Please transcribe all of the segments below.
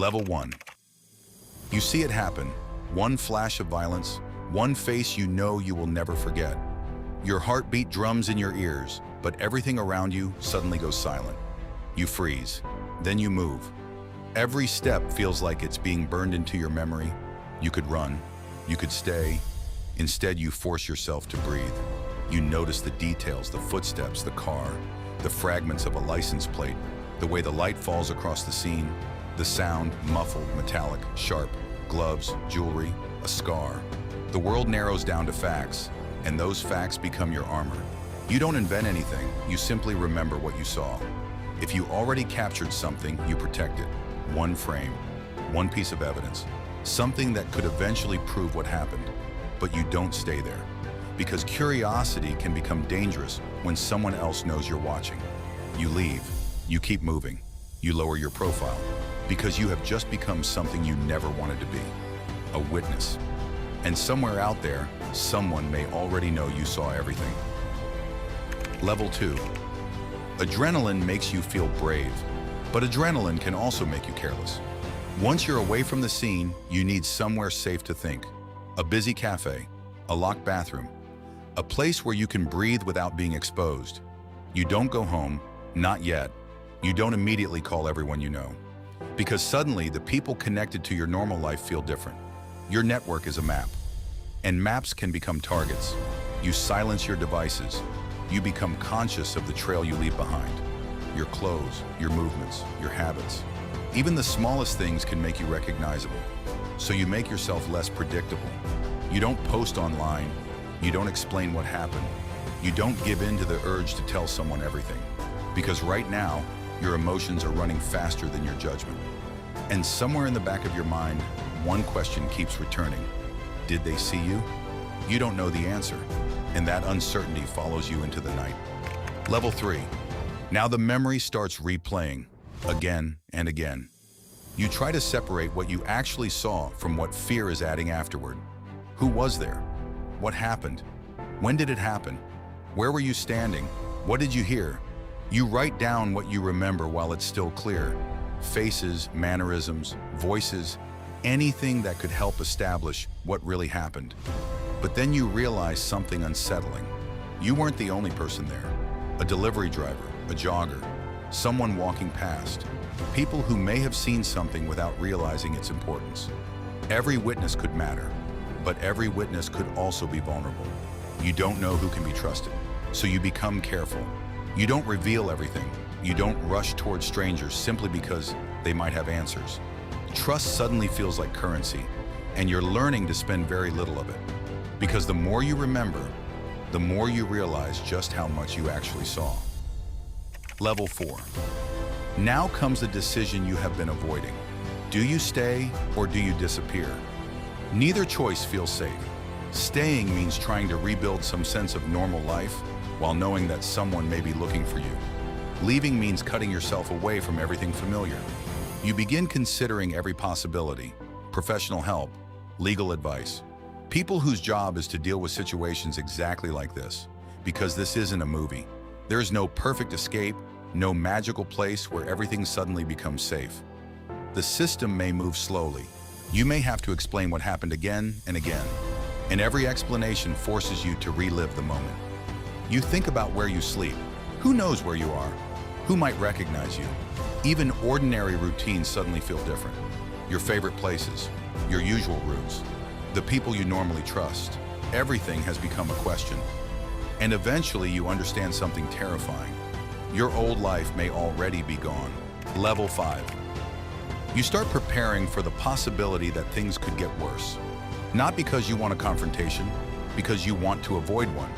Level 1. You see it happen. One flash of violence, one face you know you will never forget. Your heartbeat drums in your ears, but everything around you suddenly goes silent. You freeze, then you move. Every step feels like it's being burned into your memory. You could run, you could stay. Instead, you force yourself to breathe. You notice the details, the footsteps, the car, the fragments of a license plate, the way the light falls across the scene, the sound, muffled, metallic, sharp, gloves, jewelry, a scar. The world narrows down to facts, and those facts become your armor. You don't invent anything, you simply remember what you saw. If you already captured something, you protect it. One frame, one piece of evidence, something that could eventually prove what happened. But you don't stay there, because curiosity can become dangerous when someone else knows you're watching. You leave, you keep moving, you lower your profile, because you have just become something you never wanted to be, a witness. And somewhere out there, someone may already know you saw everything. Level 2. Adrenaline makes you feel brave, but adrenaline can also make you careless. Once you're away from the scene, you need somewhere safe to think. A busy cafe, a locked bathroom, a place where you can breathe without being exposed. You don't go home, not yet. You don't immediately call everyone you know, because suddenly the people connected to your normal life feel different. Your network is a map, and maps can become targets. You silence your devices. You become conscious of the trail you leave behind. Your clothes, your movements, your habits. Even the smallest things can make you recognizable. So you make yourself less predictable. You don't post online. You don't explain what happened. You don't give in to the urge to tell someone everything. Because right now, your emotions are running faster than your judgment. And somewhere in the back of your mind, one question keeps returning. Did they see you? You don't know the answer, and that uncertainty follows you into the night. Level 3. Now the memory starts replaying, again and again. You try to separate what you actually saw from what fear is adding afterward. Who was there? What happened? When did it happen? Where were you standing? What did you hear? You write down what you remember while it's still clear. Faces, mannerisms, voices, anything that could help establish what really happened. But then you realize something unsettling. You weren't the only person there. A delivery driver, a jogger, someone walking past. People who may have seen something without realizing its importance. Every witness could matter, but every witness could also be vulnerable. You don't know who can be trusted, so you become careful. You don't reveal everything. You don't rush towards strangers simply because they might have answers. Trust suddenly feels like currency, and you're learning to spend very little of it. Because the more you remember, the more you realize just how much you actually saw. Level 4. Now comes the decision you have been avoiding. Do you stay or do you disappear? Neither choice feels safe. Staying means trying to rebuild some sense of normal life while knowing that someone may be looking for you. Leaving means cutting yourself away from everything familiar. You begin considering every possibility: professional help, legal advice, people whose job is to deal with situations exactly like this, because this isn't a movie. There is no perfect escape, no magical place where everything suddenly becomes safe. The system may move slowly. You may have to explain what happened again and again, and every explanation forces you to relive the moment. You think about where you sleep. Who knows where you are? Who might recognize you? Even ordinary routines suddenly feel different. Your favorite places, your usual routes, the people you normally trust. Everything has become a question. And eventually you understand something terrifying. Your old life may already be gone. Level 5. You start preparing for the possibility that things could get worse. Not because you want a confrontation, because you want to avoid one.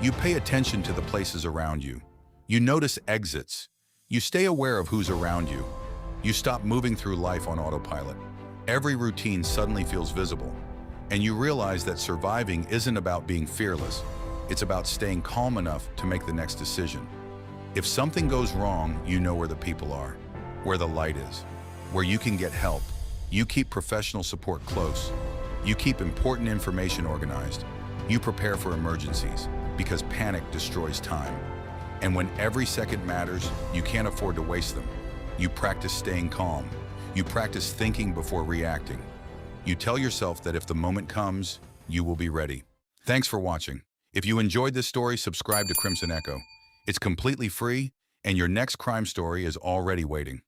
You pay attention to the places around you. You notice exits. You stay aware of who's around you. You stop moving through life on autopilot. Every routine suddenly feels visible. And you realize that surviving isn't about being fearless. It's about staying calm enough to make the next decision. If something goes wrong, you know where the people are, where the light is, where you can get help. You keep professional support close. You keep important information organized. You prepare for emergencies, because panic destroys time. And when every second matters, you can't afford to waste them. You practice staying calm. You practice thinking before reacting. You tell yourself that if the moment comes, you will be ready. Thanks for watching. If you enjoyed this story, subscribe to Crimson Echo. It's completely free, and your next crime story is already waiting.